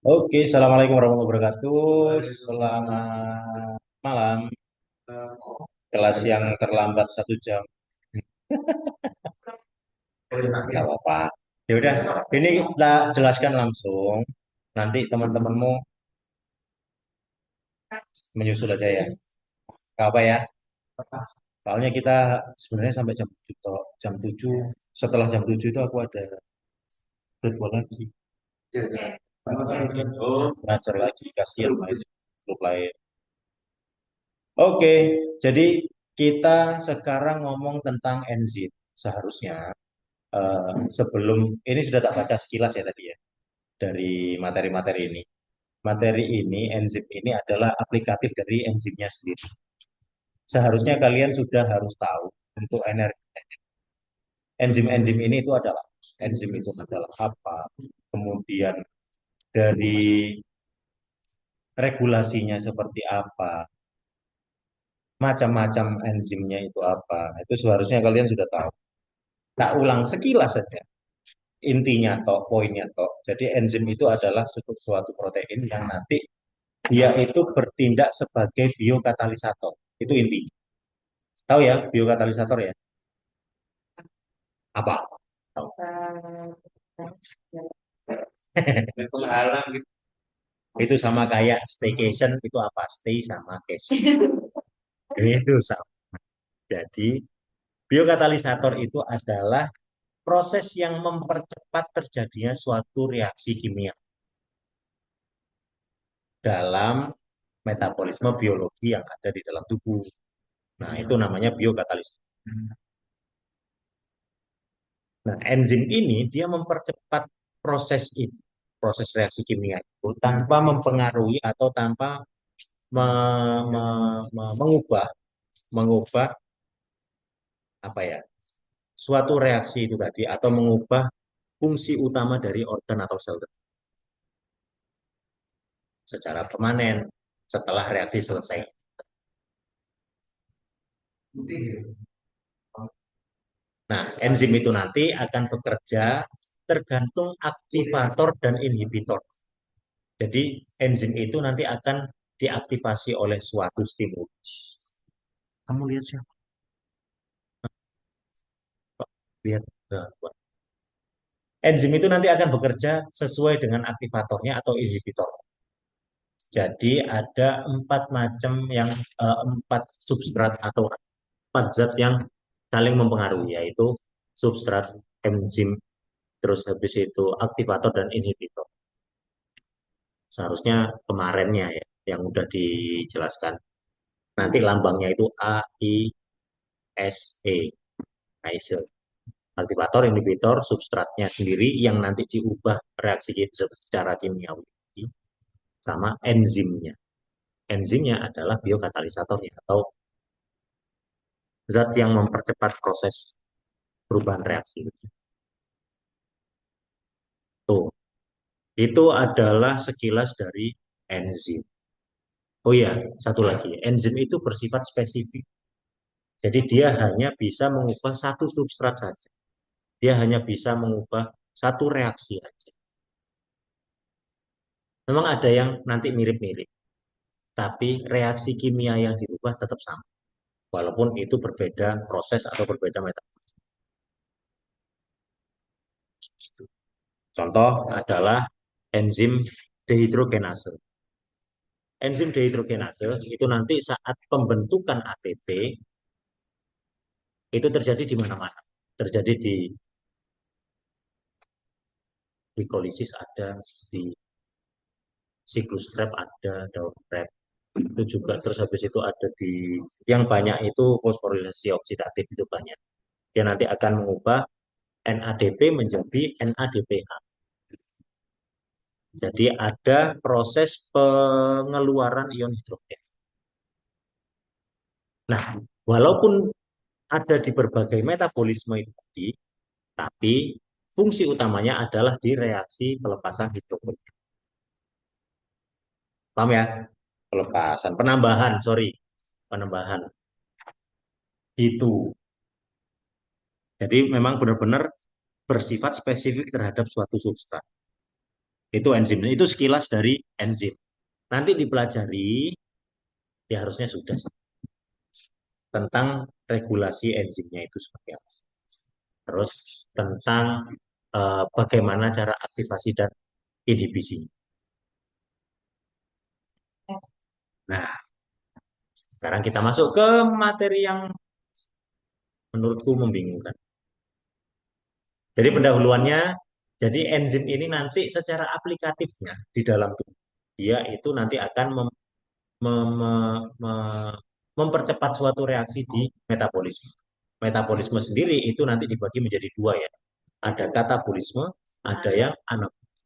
Oke, assalamualaikum warahmatullahi wabarakatuh. Selamat malam. Kelas yang terlambat 1 jam. Nggak apa-apa. Ya udah, ini kita jelaskan langsung. Nanti teman-temanmu menyusul aja ya. Nggak apa ya? Soalnya kita sebenarnya sampai jam 7. Jam 7. Setelah jam 7 itu aku ada jadwal lagi. Oh, ngajar lagi. Kasihan main grup lain. Oke, jadi kita sekarang ngomong tentang enzim. Seharusnya sebelum ini sudah tak baca sekilas ya tadi ya dari materi-materi ini. Materi ini, enzim ini adalah aplikatif dari enzimnya sendiri. Seharusnya kalian sudah harus tahu untuk energi. Enzim-enzim ini itu adalah enzim itu adalah apa, kemudian dari regulasinya seperti apa, macam-macam enzimnya itu apa. Itu seharusnya kalian sudah tahu. Tak ulang sekilas saja. Intinya toh, poinnya toh. Jadi enzim itu adalah suatu protein yang nanti dia itu bertindak sebagai biokatalisator. Itu intinya. Tahu ya biokatalisator ya? Apa? Tahu. Penghalang gitu. Itu sama kayak staycation itu apa? Stay sama cation. Itu sama. Jadi biokatalisator itu adalah proses yang mempercepat terjadinya suatu reaksi kimia dalam metabolisme biologi yang ada di dalam tubuh. Nah, itu namanya biokatalisator. Nah, enzim ini dia mempercepat proses itu, proses reaksi kimia itu tanpa mempengaruhi atau tanpa mengubah mengubah apa ya suatu reaksi itu tadi atau mengubah fungsi utama dari organ atau sel secara permanen setelah reaksi selesai. Nah, enzim itu nanti akan bekerja tergantung aktivator dan inhibitor. Jadi enzim itu nanti akan diaktifasi oleh suatu stimulus. Kamu lihat siapa? Lihat. Enzim itu nanti akan bekerja sesuai dengan aktivatornya atau inhibitor. Jadi ada empat substrat atau empat zat yang saling mempengaruhi, yaitu substrat, enzim, terus habis itu aktivator dan inhibitor. Seharusnya kemarinnya ya, yang udah dijelaskan. Nanti lambangnya itu A, I, S, E. Nah, aktivator, inhibitor, substratnya sendiri yang nanti diubah reaksi secara kimiawi sama enzimnya. Enzimnya adalah biokatalisatornya atau zat yang mempercepat proses perubahan reaksi. Tuh, itu adalah sekilas dari enzim. Oh iya, satu lagi. Enzim itu bersifat spesifik. Jadi dia hanya bisa mengubah satu substrat saja. Dia hanya bisa mengubah satu reaksi saja. Memang ada yang nanti mirip-mirip, tapi reaksi kimia yang dirubah tetap sama. Walaupun itu berbeda proses atau berbeda metode. Contoh adalah enzim dehidrogenase. Enzim dehidrogenase itu nanti saat pembentukan ATP itu terjadi di mana-mana. Terjadi di glikolisis ada, di siklus Krebs ada, daun Krebs itu juga terus habis itu ada di yang banyak itu fosforilasi oksidatif itu banyak. Dia nanti akan mengubah NADP menjadi NADPH. Jadi ada proses pengeluaran ion hidrogen. Nah, walaupun ada di berbagai metabolisme itu tadi, tapi fungsi utamanya adalah di reaksi pelepasan hidrogen. Paham ya? Pelepasan, penambahan, sorry, penambahan. Itu. Jadi memang benar-benar bersifat spesifik terhadap suatu substrat. Itu enzim. Itu sekilas dari enzim. Nanti dipelajari, ya harusnya sudah sih, tentang regulasi enzimnya itu seperti apa. Terus tentang bagaimana cara aktivasi dan inhibisi. Nah, sekarang kita masuk ke materi yang menurutku membingungkan. Jadi pendahuluannya, jadi enzim ini nanti secara aplikatifnya di dalam tubuh dia itu nanti akan mem- mempercepat suatu reaksi di metabolisme. Metabolisme sendiri itu nanti dibagi menjadi dua ya. Ada katabolisme, ada yang anabolisme.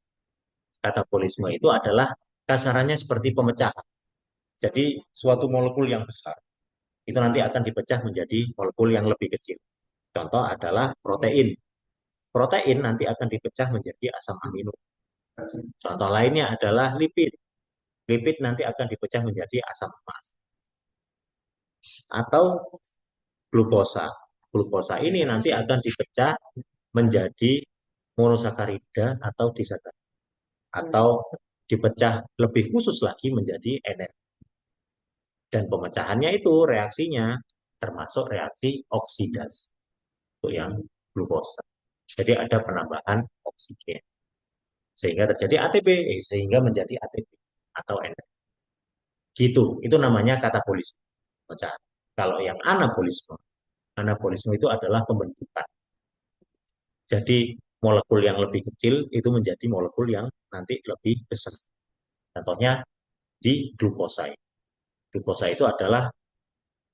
Katabolisme itu adalah kasarannya seperti pemecahan. Jadi suatu molekul yang besar itu nanti akan dipecah menjadi molekul yang lebih kecil. Contoh adalah protein. Protein nanti akan dipecah menjadi asam amino. Contoh lainnya adalah lipid. Lipid nanti akan dipecah menjadi asam lemak atau glukosa. Glukosa ini nanti akan dipecah menjadi monosakarida atau disakarida atau dipecah lebih khusus lagi menjadi energi. Dan pemecahannya itu reaksinya termasuk reaksi oksidasi untuk yang glukosa. Jadi ada penambahan oksigen sehingga terjadi ATP sehingga menjadi ATP atau energi. Gitu. Itu namanya katabolisme. Pemecahan. Kalau yang anabolisme, anabolisme itu adalah pembentukan. Jadi molekul yang lebih kecil itu menjadi molekul yang nanti lebih besar. Contohnya di glukosa. Glukosa itu adalah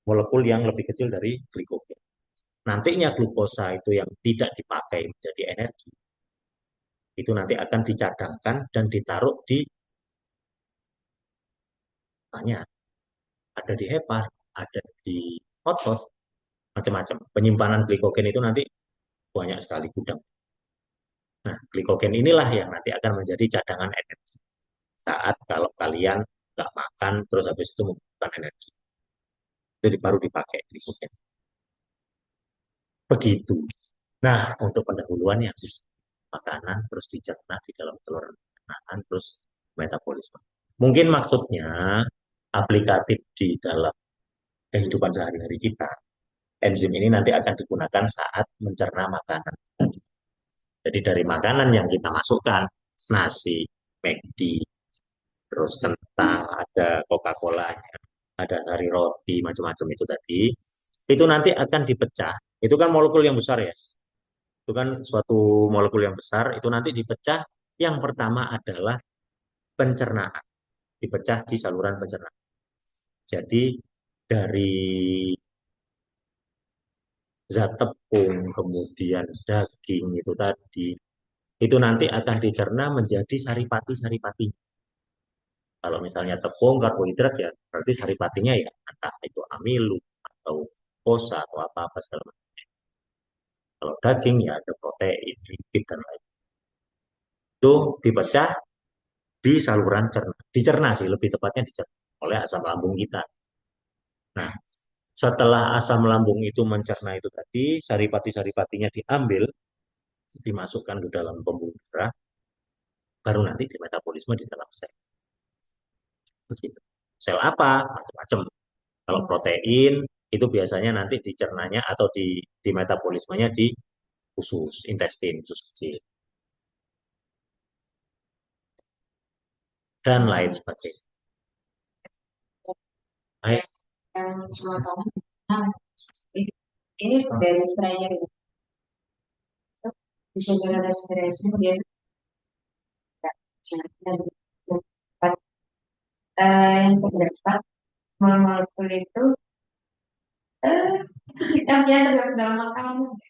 molekul yang lebih kecil dari glikogen. Nantinya glukosa itu yang tidak dipakai menjadi energi, itu nanti akan dicadangkan dan ditaruh di banyak, ada di hepar, ada di otot, macam-macam. Penyimpanan glikogen itu nanti banyak sekali gudang. Nah, glikogen inilah yang nanti akan menjadi cadangan energi saat kalau kalian nggak makan terus habis itu membutuhkan energi. Itu baru dipakai glikogen. Begitu. Nah, untuk pendahuluannya makanan terus dicerna di dalam saluran pencernaan terus metabolisme. Mungkin maksudnya aplikatif di dalam kehidupan sehari-hari kita. Enzim ini nanti akan digunakan saat mencerna makanan. Jadi dari makanan yang kita masukkan, nasi, McD, terus kentang, ada Coca-Cola, ada sari roti, macam-macam itu tadi, itu nanti akan dipecah. Itu kan molekul yang besar ya. Itu kan suatu molekul yang besar, itu nanti dipecah. Yang pertama adalah pencernaan, dipecah di saluran pencernaan. Jadi dari zat tepung, kemudian daging itu tadi, itu nanti akan dicerna menjadi saripati-saripati. Kalau misalnya tepung, karbohidrat ya berarti saripatinya ya entah itu amilu atau kosa atau apa-apa segala macam. Kalau daging ya ada protein, lipid dan lain. Itu dipecah di saluran cerna. Dicerna sih lebih tepatnya dicerna oleh asam lambung kita. Nah, setelah asam lambung itu mencerna itu tadi, saripati-saripatinya diambil, dimasukkan ke dalam pembuluh darah, baru nanti di metabolisme di dalam sel. Begitu. Sel apa? Macam-macam. Kalau protein itu biasanya nanti dicernanya atau di metabolismenya di usus, intestin, usus kecil, dan lain sebagainya. Baik. Yang cuma kamu ini dari Australia itu bisa beradaptasi dia yang terdapat molekul itu eh yang terdapat dalam makanan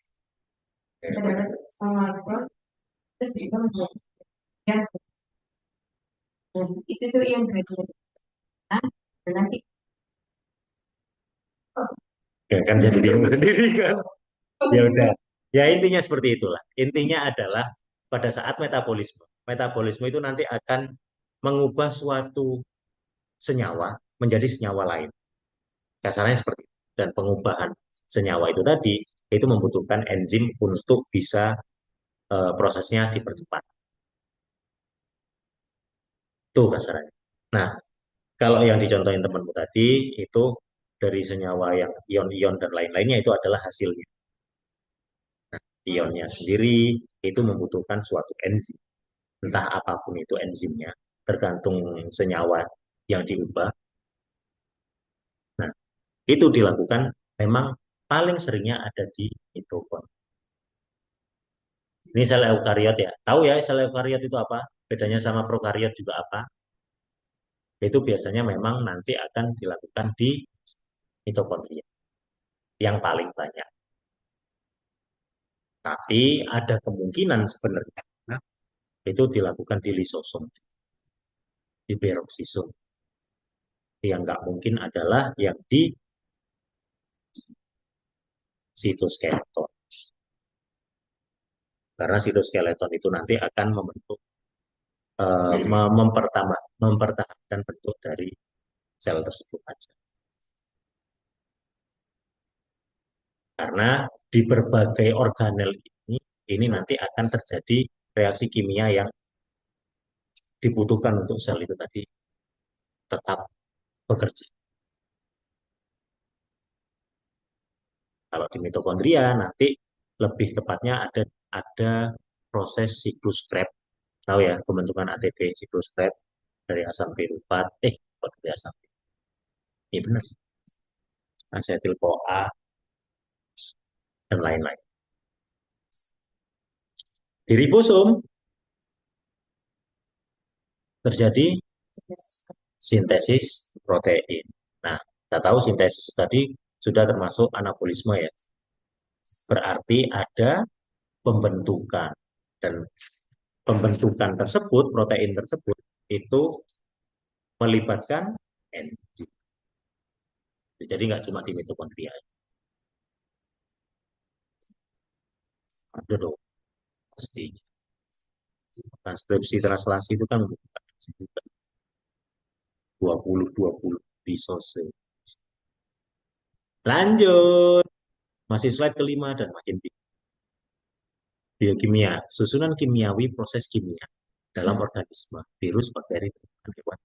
terdapat sama molekul terus juga menjadi yang itu tuh yang berarti nanti Ya kan jadi bingung sendiri kan. Ya udah. Ya intinya seperti itulah. Intinya adalah pada saat metabolisme. Metabolisme itu nanti akan mengubah suatu senyawa menjadi senyawa lain. Kasarnya seperti itu. Dan pengubahan senyawa itu tadi itu membutuhkan enzim untuk bisa prosesnya dipercepat. Tuh kasarannya. Nah, kalau yang dicontohin temanmu tadi itu dari senyawa yang ion-ion dan lain-lainnya itu adalah hasilnya. Ionnya sendiri itu membutuhkan suatu enzim. Entah apapun itu enzimnya, tergantung senyawa yang diubah. Nah, itu dilakukan memang paling seringnya ada di mitokondria. Ini sel eukariot ya. Tahu ya sel eukariot itu apa? Bedanya sama prokariot juga apa? Itu biasanya memang nanti akan dilakukan di mitokondria yang paling banyak. Tapi ada kemungkinan sebenarnya itu dilakukan di lisosom, di peroksisom. Yang nggak mungkin adalah yang di sitoskeleton. Karena sitoskeleton itu nanti akan membentuk, mempertahankan bentuk dari sel tersebut aja. Karena di berbagai organel ini nanti akan terjadi reaksi kimia yang dibutuhkan untuk sel itu tadi tetap bekerja. Kalau di mitokondria nanti lebih tepatnya ada proses siklus Krebs. Tahu ya pembentukan ATP siklus Krebs dari asam piruvat, kok dari asam, ini benar, asetil CoA dan lain-lain. Di ribosom terjadi sintesis protein. Nah, kita tahu sintesis tadi sudah termasuk anabolisme ya. Berarti ada pembentukan dan pembentukan tersebut, protein tersebut itu melibatkan enzim. Jadi nggak cuma di mitokondria. Ada dong, pasti. Transkripsi translasi itu kan membutuhkan enzim juga. 20-20 disose. Lanjut. Masih slide kelima dan makin biokimia. Susunan kimiawi proses kimia dalam organisme, virus, bakteri, dan hewan.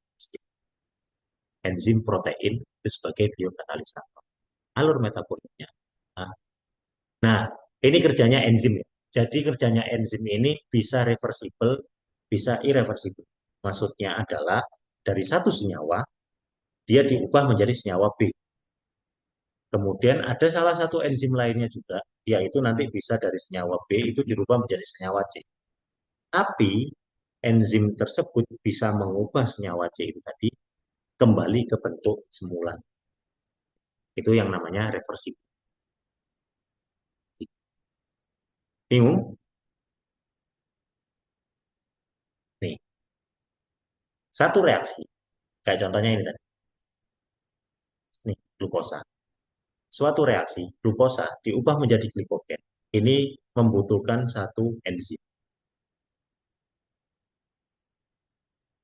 Enzim protein itu sebagai biokatalisator. Alur metaboliknya. Nah, ini kerjanya enzim ya. Jadi kerjanya enzim ini bisa reversible, bisa irreversible. Maksudnya adalah dari satu senyawa, dia diubah menjadi senyawa B. Kemudian ada salah satu enzim lainnya juga, yaitu nanti bisa dari senyawa B itu dirubah menjadi senyawa C. Tapi enzim tersebut bisa mengubah senyawa C itu tadi kembali ke bentuk semula. Itu yang namanya reversible. Bingung? Nih, satu reaksi. Kayak contohnya ini tadi. Nih, glukosa. Suatu reaksi, glukosa diubah menjadi glikogen. Ini membutuhkan satu enzim.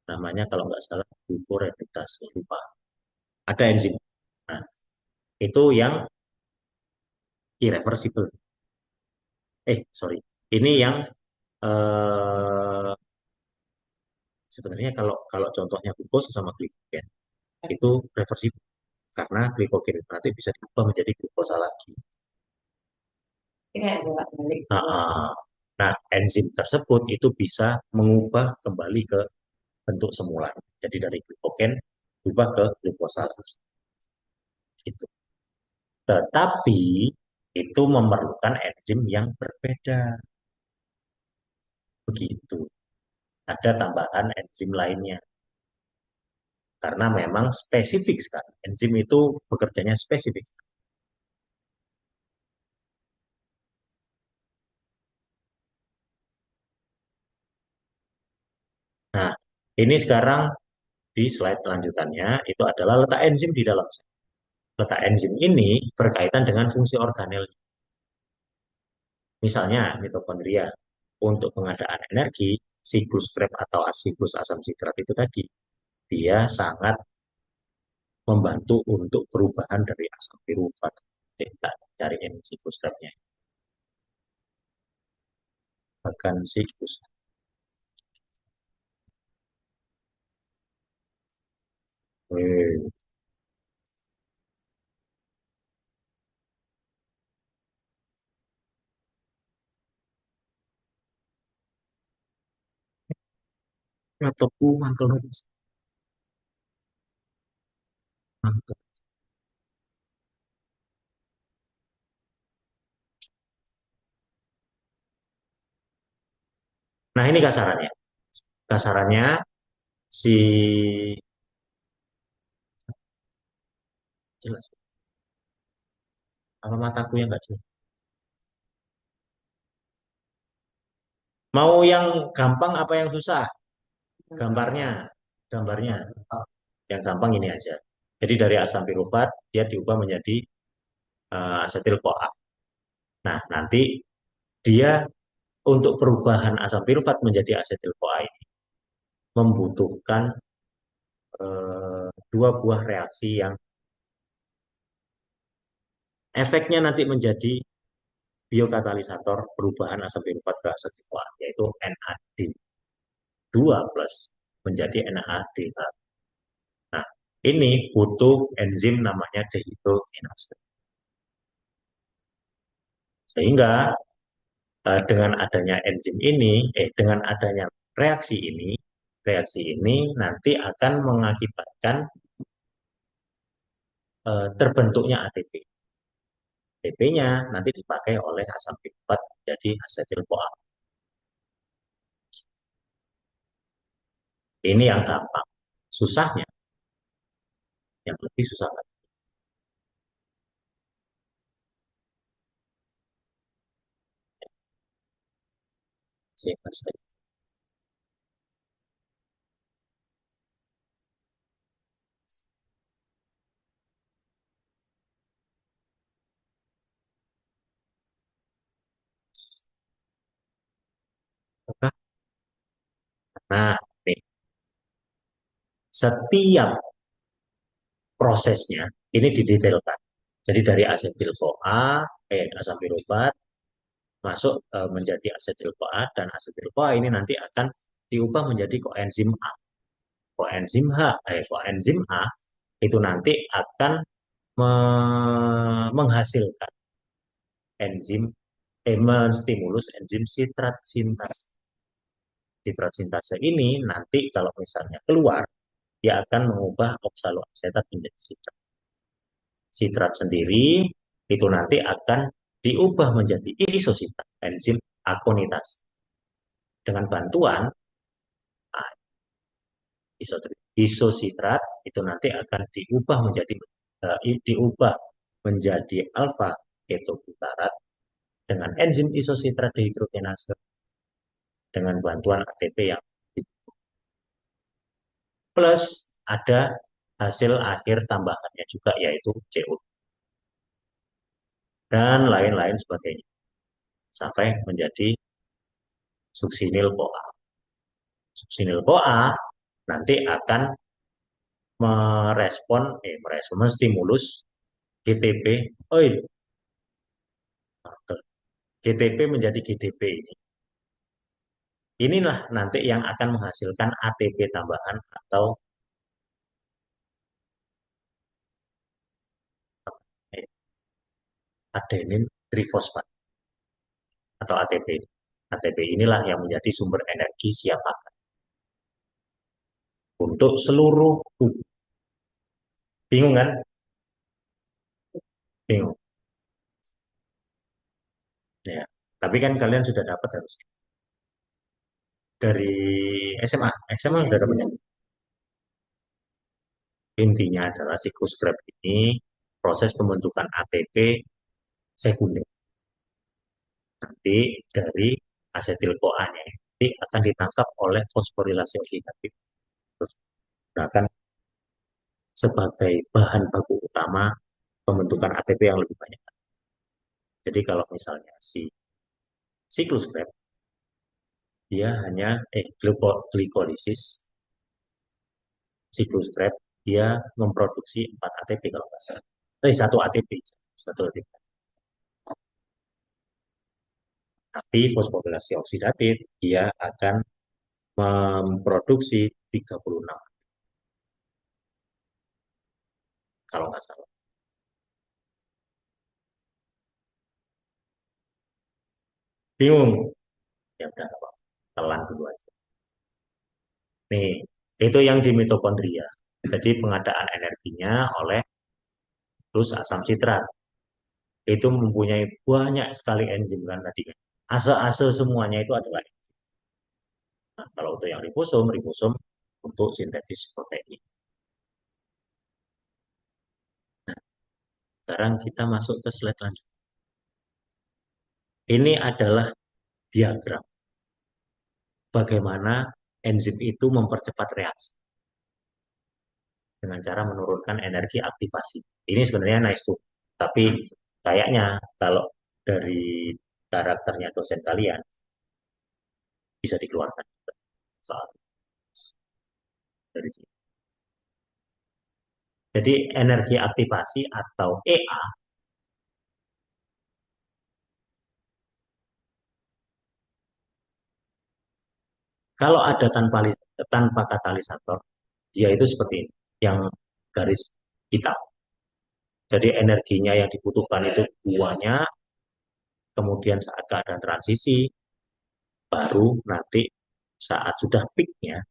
Namanya kalau nggak salah glukoreduktase. Lupa. Ada enzim. Nah, itu yang irreversible. Sorry. Ini yang eh, sebenarnya kalau kalau contohnya glukosa sama glikogen itu reversible karena glikogen nanti bisa diubah menjadi glukosa lagi. Kayak bolak-balik. Nah, nah, enzim tersebut itu bisa mengubah kembali ke bentuk semula. Jadi dari glikogen berubah ke glukosa lagi. Gitu. Tetapi itu memerlukan enzim yang berbeda. Begitu. Ada tambahan enzim lainnya. Karena memang spesifik sekali. Enzim itu bekerjanya spesifik. Nah, ini sekarang di slide lanjutannya itu adalah letak enzim di dalam sel. Letak enzim ini berkaitan dengan fungsi organel. Misalnya mitokondria untuk pengadaan energi, siklus Krebs atau siklus asam sitrat itu tadi, dia sangat membantu untuk perubahan dari asam pirufat. Kita cari ini siklus Krebsnya. Bahkan siklus Wih, laptopku mantul terus. Mantul. Nah, ini kasarannya. Kasarannya si jelas apa mataku yang nggak jelas. Mau yang gampang apa yang susah? Gambarnya, gambarnya. Yang gampang ini aja. Jadi dari asam pirufat dia diubah menjadi asetil CoA. Nah, nanti dia untuk perubahan asam pirufat menjadi asetil CoA ini membutuhkan dua buah reaksi yang efeknya nanti menjadi biokatalisator perubahan asam pirufat ke asetil CoA, yaitu NAD2 plus menjadi NADH. Nah, ini butuh enzim namanya dehidrogenase. Sehingga dengan adanya enzim ini, dengan adanya reaksi ini nanti akan mengakibatkan terbentuknya ATP. ATP-nya nanti dipakai oleh asam pirufat jadi asetil-CoA. Ini yang gampang. Susahnya, yang lebih susah lagi. Nah, nih, setiap prosesnya ini didetailkan. Jadi dari asetil-CoA, asam pirufat masuk menjadi asetil-CoA dan asetil-CoA ini nanti akan diubah menjadi koenzim A. Koenzim A itu nanti akan menghasilkan enzim menstimulus enzim sitrat sintase. Sitrat sintase ini nanti kalau misalnya keluar dia akan mengubah oksaloasetat menjadi sitrat. Sitrat sendiri itu nanti akan diubah menjadi isositrat enzim akonitase. Dengan bantuan isositrat itu nanti akan diubah menjadi alfa ketobutarat dengan enzim isositrat dehidrogenase dengan bantuan ATP yang plus ada hasil akhir tambahannya juga yaitu CO dan lain-lain sebagainya sampai menjadi suksinil CoA. Suksinil CoA nanti akan menstimulus GTP, oi, GTP menjadi GDP ini. Inilah nanti yang akan menghasilkan ATP tambahan atau adenin trifosfat atau ATP. ATP inilah yang menjadi sumber energi siap pakai untuk seluruh tubuh. Bingung kan? Bingung. Ya. Tapi kan kalian sudah dapat harus dari SMA. SMA sudah dapat. Intinya adalah siklus Krebs ini proses pembentukan ATP sekunder. Nanti dari asetil CoA-nya nanti akan ditangkap oleh fosforilase oksidatif. Terus gunakan sebagai bahan baku utama pembentukan ATP yang lebih banyak. Jadi kalau misalnya si siklus Krebs dia hanya glikolisis siklus Krebs dia memproduksi 4 ATP kalau nggak salah. 1 ATP, 1 ATP. Tapi fosforilase oksidatif dia akan memproduksi 36. kalau nggak salah. Bingung? Ya udah, nggak apa-apa. Telan dulu aja. Nih, itu yang di mitokondria. Jadi pengadaan energinya oleh terus asam sitrat. Itu mempunyai banyak sekali enzim kan tadi kan. Ase-ase semuanya itu adalah enzim. Nah, kalau untuk yang ribosom, ribosom untuk sintetis protein. Sekarang kita masuk ke slide lanjut. Ini adalah diagram bagaimana enzim itu mempercepat reaksi dengan cara menurunkan energi aktivasi. Ini sebenarnya nice tuh. Tapi kayaknya kalau dari karakternya dosen kalian bisa dikeluarkan soal dari sini. Jadi energi aktivasi atau EA kalau ada tanpa katalisator, dia itu seperti ini, yang garis hitam. Jadi energinya yang dibutuhkan itu banyak, kemudian saat keadaan transisi, baru nanti saat sudah peaknya,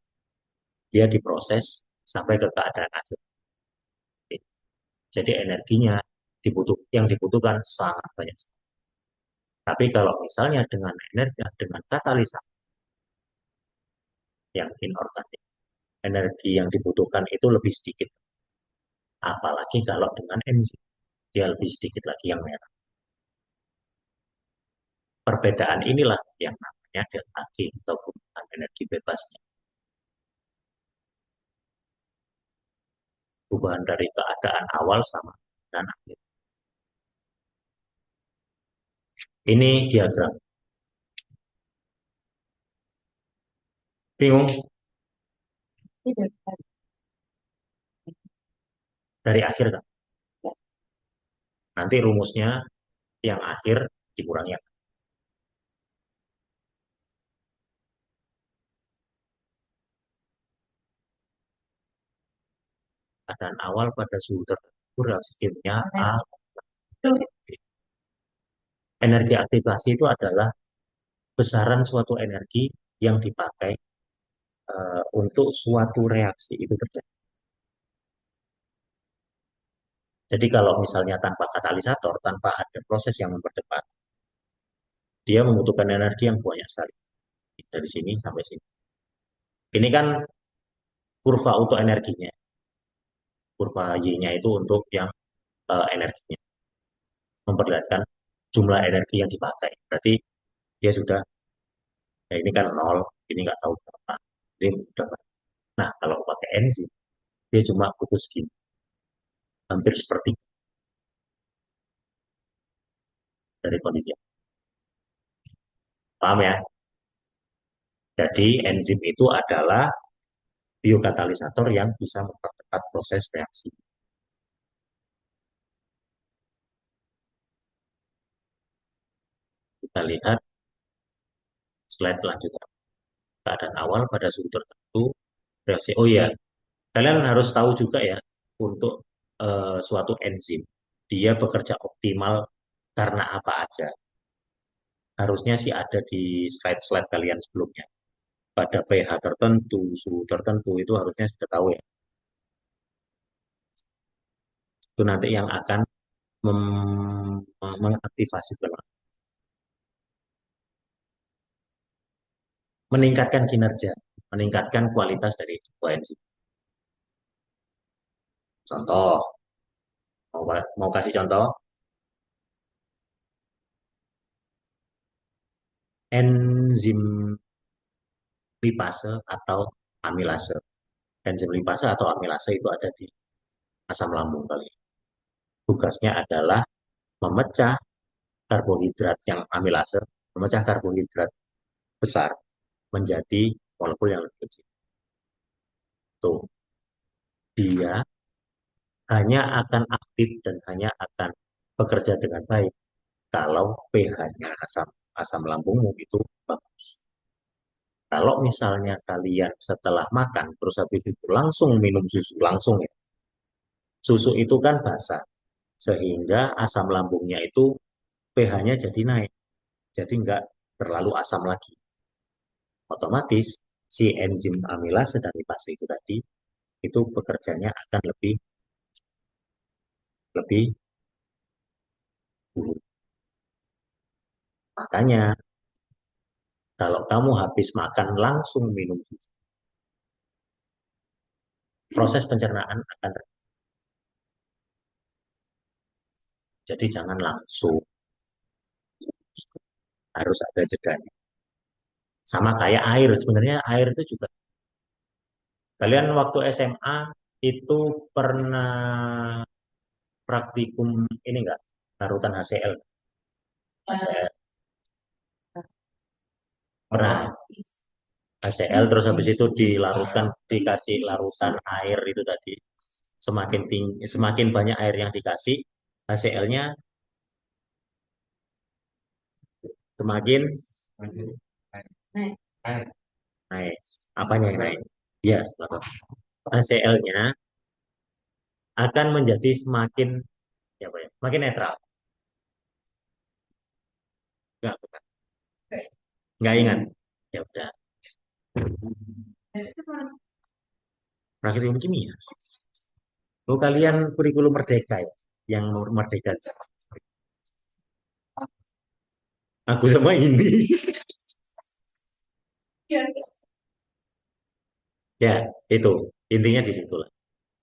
dia diproses sampai ke keadaan akhir. Jadi energinya yang dibutuhkan sangat banyak. Tapi kalau misalnya dengan energi dengan katalisator yang inorganik, energi yang dibutuhkan itu lebih sedikit. Apalagi kalau dengan enzim, dia lebih sedikit lagi yang merah. Perbedaan inilah yang namanya delta G atau gunungan energi bebasnya. Perubahan dari keadaan awal sama dan akhir. Ini diagram. Bingung? Tidak. Dari akhir kan? Nanti rumusnya yang akhir dikurangi yang keadaan awal pada suhu tertentu reaksi kimia A. Energi aktivasi itu adalah besaran suatu energi yang dipakai untuk suatu reaksi itu terjadi. Jadi kalau misalnya tanpa katalisator, tanpa ada proses yang mempercepat, dia membutuhkan energi yang banyak sekali. Dari sini sampai sini. Ini kan kurva untuk energinya. Kurva Y-nya itu untuk yang energinya. Memperlihatkan jumlah energi yang dipakai. Berarti dia sudah, ya ini kan nol, ini nggak tahu berapa. Ini sudah. Nah, kalau pakai enzim, dia cuma putus segini. Hampir seperti dari kondisi. Paham ya? Jadi enzim itu adalah biokatalisator yang bisa mempercepat proses reaksi. Kita lihat slide selanjutnya. Keadaan awal pada suhu tertentu, reaksi. Oh iya, kalian harus tahu juga ya, untuk suatu enzim, dia bekerja optimal karena apa aja. Harusnya sih ada di slide-slide kalian sebelumnya. Pada pH tertentu, suhu tertentu, itu harusnya sudah tahu ya. Itu nanti yang akan mengaktifasi meningkatkan kinerja, meningkatkan kualitas dari sebuah enzim. Contoh, mau kasih contoh, enzim lipase atau amilase. Enzim lipase atau amilase itu ada di asam lambung kali. Tugasnya adalah memecah karbohidrat yang amilase, memecah karbohidrat besar menjadi molekul yang lebih kecil. Tuh, dia hanya akan aktif dan hanya akan bekerja dengan baik kalau pH-nya asam asam lambungmu itu bagus. Kalau misalnya kalian setelah makan terus habis itu langsung minum susu langsung ya, Susu itu kan basah, sehingga asam lambungnya itu pH-nya jadi naik, jadi nggak terlalu asam lagi. Otomatis si enzim amilase dari fase itu tadi itu bekerjanya akan lebih lebih buruk. Makanya kalau kamu habis makan langsung minum susu, proses pencernaan akan jadi jangan langsung, harus ada jedanya. Sama kayak air, sebenarnya air itu juga. Kalian waktu SMA itu pernah praktikum ini enggak? Larutan HCl. HCl. Pernah. HCl terus habis itu dilarutkan, dikasih larutan air itu tadi. Semakin tinggi, semakin banyak air yang dikasih, HCl-nya semakin naik. Apanya yang naik? Ya, HCl-nya akan menjadi semakin ya, apa ya? Semakin netral. Enggak, bukan. Enggak ingat. Ya udah. Praktikum kimia. Oh, kalian kurikulum merdeka ya? Yang merdeka. Aku sama ini. Ya, itu. Intinya di situ lah.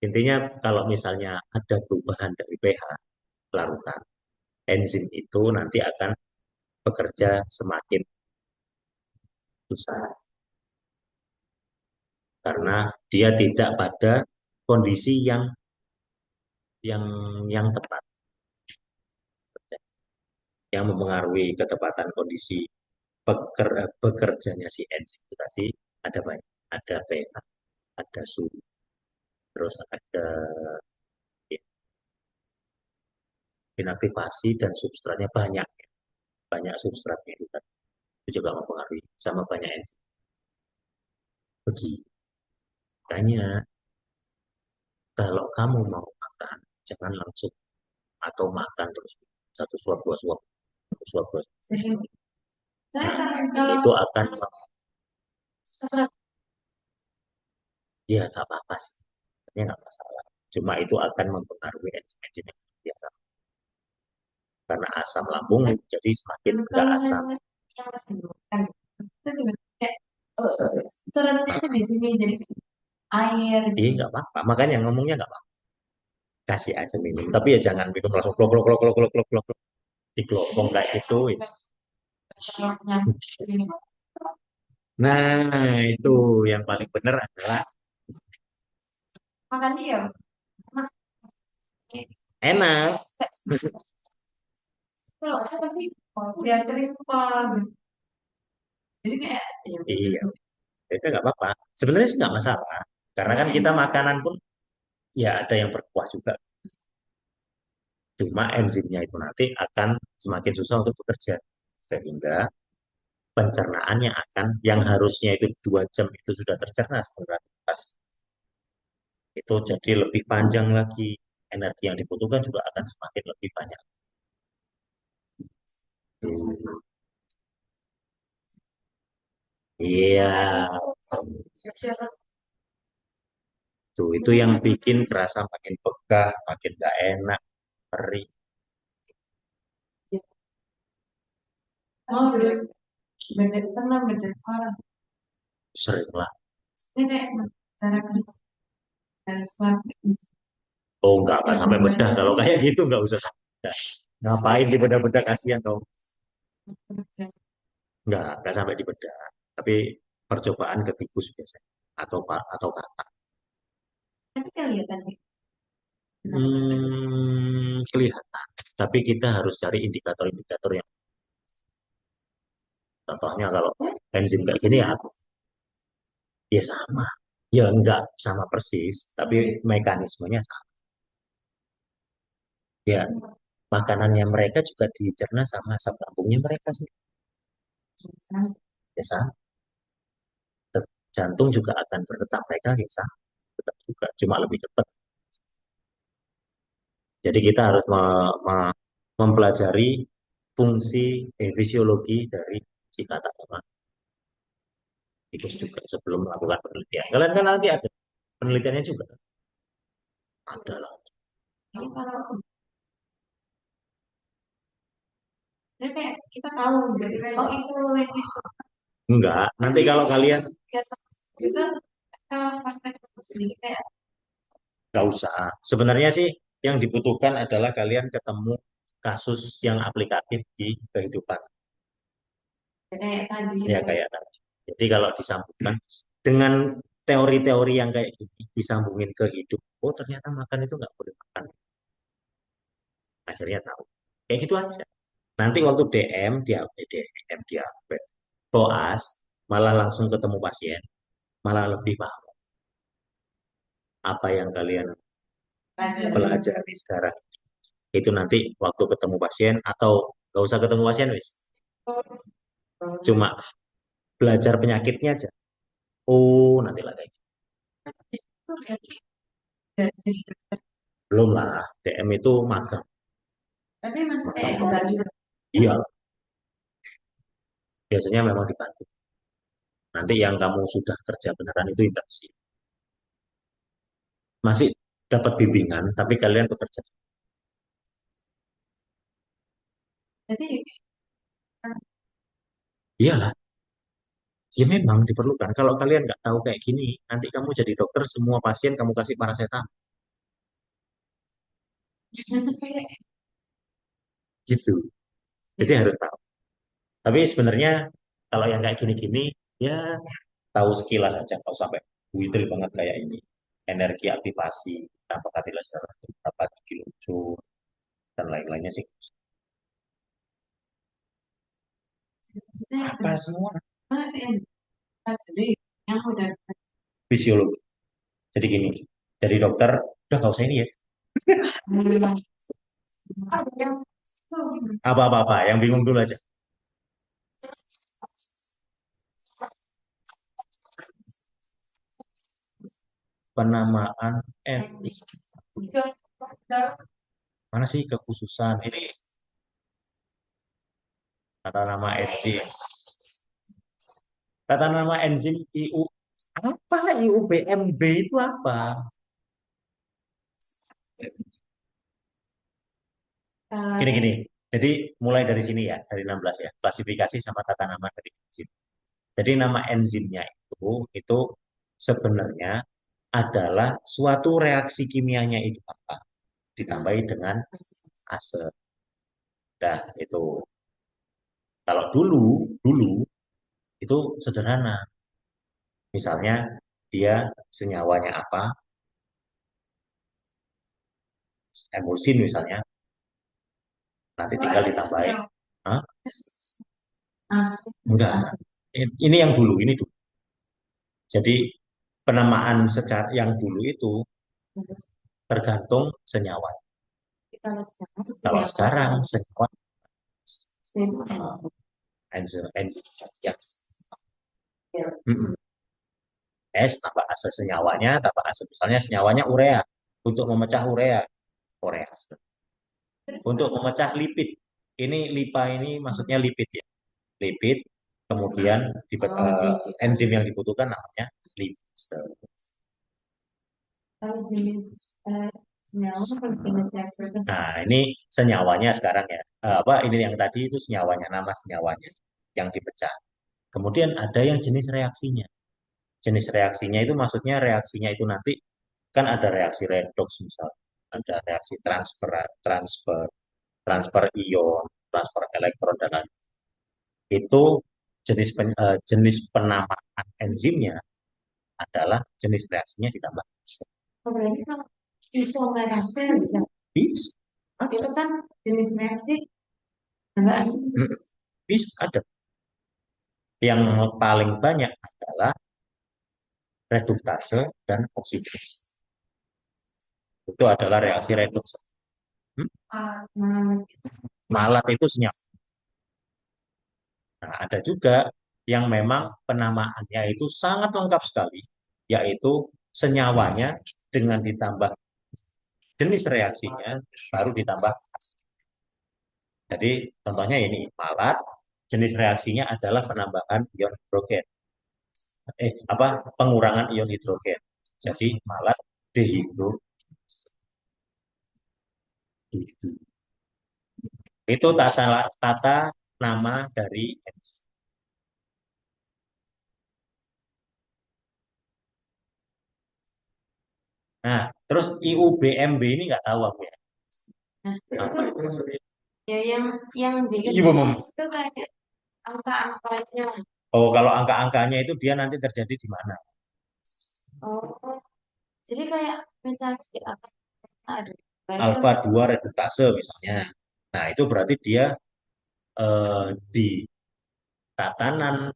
Intinya kalau misalnya ada perubahan dari pH larutan, enzim itu nanti akan bekerja semakin susah karena dia tidak pada kondisi yang yang tepat, yang mempengaruhi ketepatan kondisi bekerjanya si enzim itu tadi ada banyak, ada pH, ada suhu, terus ada inaktivasi dan substratnya banyak, banyak substratnya itu tadi. Itu juga mempengaruhi sama banyak enzim. Begitu. Makanya kalau kamu mau makan, jangan langsung atau makan terus satu suap dua suap satu suap dua suap. Nah, itu akan ya tak apa-apa sih, ini nggak masalah. Cuma itu akan mempengaruhi enzim-enzim yang biasa karena asam lambung jadi semakin nggak asam. Seratnya itu di sini jadi air. Iya nggak apa-apa, makanya ngomongnya nggak apa-apa. Kasih aja minum, tapi ya jangan minum langsung klok klok klok klok klok klok klok digelopong kayak gitu. Nah, itu yang paling benar adalah makan dia. Enak. Kalau aku pasti dia triple. Jadi kayak ya, iya, itu nggak apa-apa. Sebenarnya sih nggak masalah. Karena kan kita makanan pun ya ada yang berkuah juga. Cuma enzimnya itu nanti akan semakin susah untuk bekerja. Sehingga pencernaannya akan, yang harusnya itu 2 jam itu sudah tercerna secara tuntas, itu jadi lebih panjang lagi. Energi yang dibutuhkan juga akan semakin lebih banyak. Hmm. Iya, tuh itu yang bikin kerasa makin pegah, makin gak enak, perih. Oh, bener, tenang, bener. Sering lah. Ini kayak cara kerja dan suatu. Oh, nggak sampai bedah. Kalau kayak gitu nggak usah sampai bedah. Ngapain di bedah-bedah, kasihan dong. Nggak sampai di bedah. Tapi percobaan ke tikus biasanya. Atau kata. Tapi kelihatan. Kelihatan. Tapi kita harus cari indikator-indikator yang contohnya kalau enzim kayak gini ya, ya sama. Ya enggak sama persis, tapi mekanismenya sama. Ya, makanannya mereka juga dicerna sama asam lambungnya mereka sih. Ya sama. Jantung juga akan berdetak mereka ya sama. Tetap juga, cuma lebih cepat. Jadi kita harus mempelajari fungsi fisiologi dari si kata nama itu juga sebelum melakukan penelitian. Kalian kan nanti ada penelitiannya juga. Ada lah. Jadi kalau jadi kayak kita tahu dari oh itu ini Enggak. Nanti kalau kalian ya itu kalau praktek sedikit kayak nggak usah. Sebenarnya sih yang dibutuhkan adalah kalian ketemu kasus yang aplikatif di kehidupan. kayak tadi Ya kayak tadi. Jadi kalau disambungkan dengan teori-teori yang kayak gini, disambungin ke hidup. Oh ternyata makan itu nggak boleh makan. Akhirnya tahu. Kayak gitu aja. Nanti waktu DM, diabetes, koas, malah langsung ketemu pasien, malah lebih paham apa yang kalian belajar pelajari sekarang. Itu nanti waktu ketemu pasien atau nggak usah ketemu pasien, wis. Cuma belajar penyakitnya aja. Oh, nanti lah kayak gitu. Belum lah, DM itu magang. tapi masih kayak dibantu Iya, biasanya memang dibantu. Nanti yang kamu sudah kerja beneran itu interaksi. Masih dapat bimbingan, tapi kalian bekerja. jadi Iyalah, ya memang diperlukan. Kalau kalian nggak tahu kayak gini, nanti kamu jadi dokter, semua pasien kamu kasih paracetamol. Gitu. Jadi harus tahu. Tapi sebenarnya kalau yang kayak gini-gini, ya tahu sekilas aja. Kalau sampai detail banget kayak ini. Energi aktivasi, tanpa katilas berapa kilojoule, dan lain-lainnya sih. maksudnya Apa semua yang jadi yang udah fisiologi. Jadi gini, jadi dokter, udah nggak usah ini ya. yang Apa-apa, yang bingung dulu aja. Penamaan mana sih kekhususan? Ini kata nama enzim. Kata nama enzim IU. Apa IUBMB itu apa? Gini-gini. Jadi mulai dari sini ya, dari 16 ya. Klasifikasi sama tata nama dari enzim. Jadi nama enzimnya itu sebenarnya adalah suatu reaksi kimianya itu apa? Ditambahi dengan ase. Dah, itu. Kalau dulu itu sederhana. Misalnya dia senyawanya apa, emulsin misalnya, nanti tinggal ditambahin. Hah? asik Enggak. Ini yang dulu, ini dulu. Jadi penamaan secara yang dulu itu tergantung senyawa. kalau sekarang Kalau setiap sekarang senyawa setiap enzim enzim ya. Mm-mm. S tambah ase senyawanya, tambah ase misalnya senyawanya urea untuk memecah urea, urease. Untuk memecah lipid, ini lipa ini maksudnya lipid ya. Lipid, kemudian enzim yang dibutuhkan namanya lipase. kalau jenis senyawa kalau jenis reaksi Nah, ini senyawanya sekarang ya. Apa ini yang tadi itu senyawanya, nama senyawanya yang dipecah. Kemudian ada yang jenis reaksinya. Jenis reaksinya itu maksudnya reaksinya itu nanti kan ada reaksi redox misalnya, ada reaksi transfer transfer transfer ion, transfer elektron dan lain. Itu jenis penamaan enzimnya adalah jenis reaksinya ditambah. oh, berarti kalau isomerase bisa Bisa, itu ada. kan jenis reaksi enggak asik Bisa, ada. Yang paling banyak adalah reduktase dan oksidasi. Itu adalah reaksi redoks. Hmm? Malat itu senyap. Nah, ada juga yang memang penamaannya itu sangat lengkap sekali, yaitu senyawanya dengan ditambah jenis reaksinya baru ditambah. Jadi contohnya ini malat, jenis reaksinya adalah penambahan ion hidrogen. Pengurangan ion hidrogen. Jadi malat dehidro. Itu tata nama dari enzim. Nah, terus IUBMB ini nggak tahu aku ya. Nah, Apa itu itu maksudnya? ya yang bikin Iya, Mama. itu kayak angka-angkanya. Oh, kalau angka-angkanya itu dia nanti terjadi di mana? Oh, jadi kayak misalnya di angka ada itu. Alfa 2 reduktase misalnya. Nah, itu berarti dia di tatanan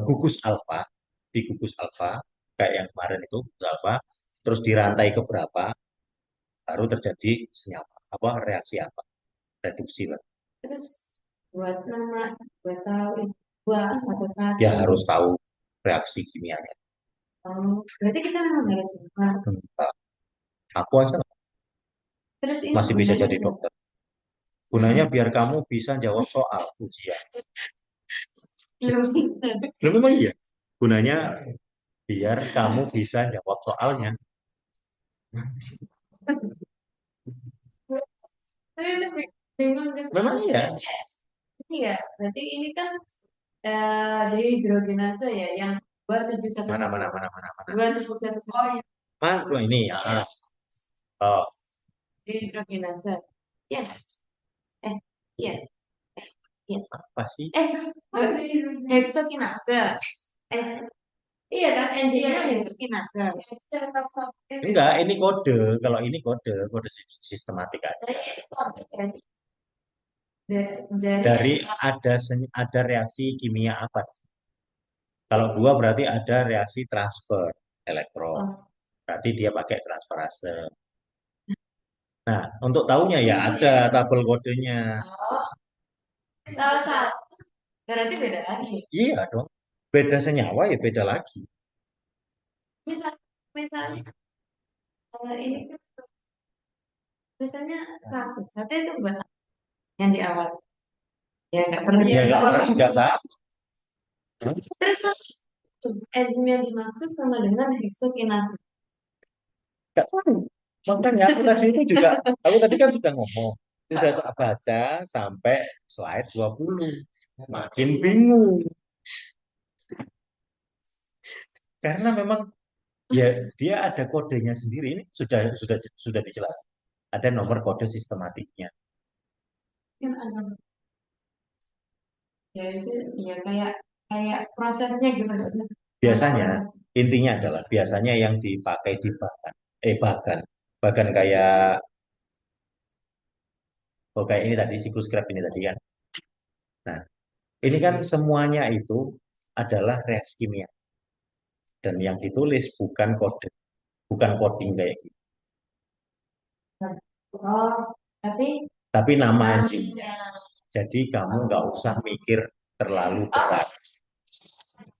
gugus alfa, di gugus alfa, kayak yang kemarin itu, gugus alfa, terus dirantai ke berapa, baru terjadi senyawa. Apa reaksi apa? Reduksi lah. Terus buat nama, buat tahu itu dua atau satu. Ya harus tahu reaksi kimianya. Oh, berarti kita memang harus suka. Nah, aku aja Terus ini masih bisa gunanya jadi apa? dokter. Gunanya biar kamu bisa jawab soal ujian. Loh, memang iya. Gunanya biar kamu bisa jawab soalnya. Saya lebih bingung dengan Memang iya. ini ya. Berarti ini kan dihidrogenase ya, yang Mana 2711. mana mana mana mana. 2711. Oh, ya. Mana ini ya? Oh, Dihidrogenase. Iya nggak sih? Eh, iya. Iya. apa sih? Eh, heksokinase. Eh, iya kan, enzimnya heksokinase. Enggak, ini kode. Kalau ini kode sistematik aja. Jadi itu apa? Dari Dari ada reaksi kimia apa? Kalau dua berarti ada reaksi transfer elektron. oh, Berarti dia pakai transferase. Nah, untuk tahunya ya ada tabel kodenya. oh, salah satu berarti beda lagi. Iya dong. Beda senyawa ya beda lagi. Misalnya ini kan misalnya satu itu buat yang di awal ya nggak perlu Ya yang nggak tahu. terus mas enzim yang dimaksud sama dengan heksokinase. Nggak tahu. Makanya aku tadi kan sudah ngomong. Sudah tak baca sampai slide 20. Makin bingung. Karena memang ya dia ada kodenya sendiri. Ini sudah dijelaskan. Ada nomor kode sistematiknya. Kan ada ya itu ya kayak kayak prosesnya gitu nggak sih? Nama Biasanya, proses. intinya adalah biasanya yang dipakai di bagan kayak, oh kayak ini tadi, siklus Krebs ini tadi kan. Nah, ini kan semuanya itu adalah reaksi kimia. Dan yang ditulis bukan kode, bukan coding kayak gitu. Oh, tapi Tapi nama enzimnya. namanya. Jadi kamu nggak usah mikir terlalu berat.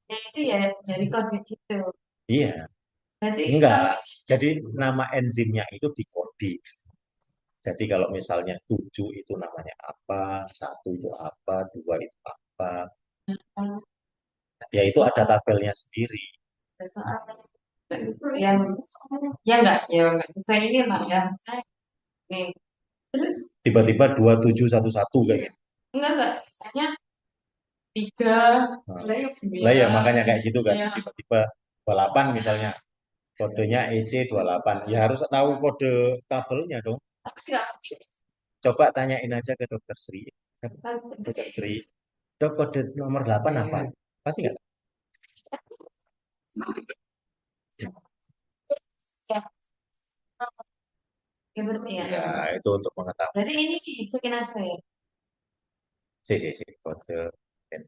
Ya itu ya dari kode itu. Iya, Berarti kalau enggak. Jadi nama enzimnya itu dikode. Jadi kalau misalnya 7 itu namanya apa, satu itu apa, dua itu apa, misalnya ya itu ada tabelnya sendiri. soal yang ya nggak sesuai ini lah ya saya nih terus Tiba-tiba 2711 kayak gitu. enggak misalnya tiga Nah, lah ya lah ya sembilan makanya kayak gitu kan. ya Tiba-tiba 28 misalnya, kodenya EC28. Ya harus tahu kode tabelnya dong. tapi nggak Coba tanyain aja ke dokter Sri. Dokter Sri, dok kode nomor 8 apa? Pasti nggak tahu. ya ya berarti ya Ya, itu untuk mengetahui. berarti ini heksokinase ya. Kode dan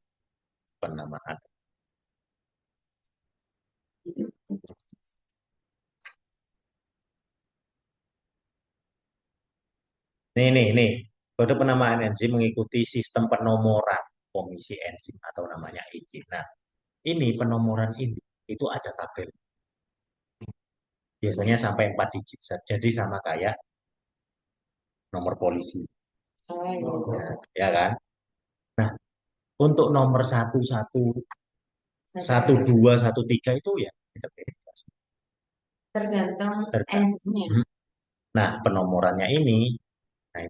penamaan. Nih. Kode penamaan enzim mengikuti sistem penomoran komisi enzim atau namanya EJ. Nah, ini penomoran ini itu ada tabel. Biasanya sampai 4 digit. Jadi sama kayak nomor polisi. Oh, iya. Ya kan? Nah, untuk nomor satu satu satu Ada dua satu tiga itu ya beda-beda. tergantung Tergantung. enzimnya. Nah, penomorannya ini, nah,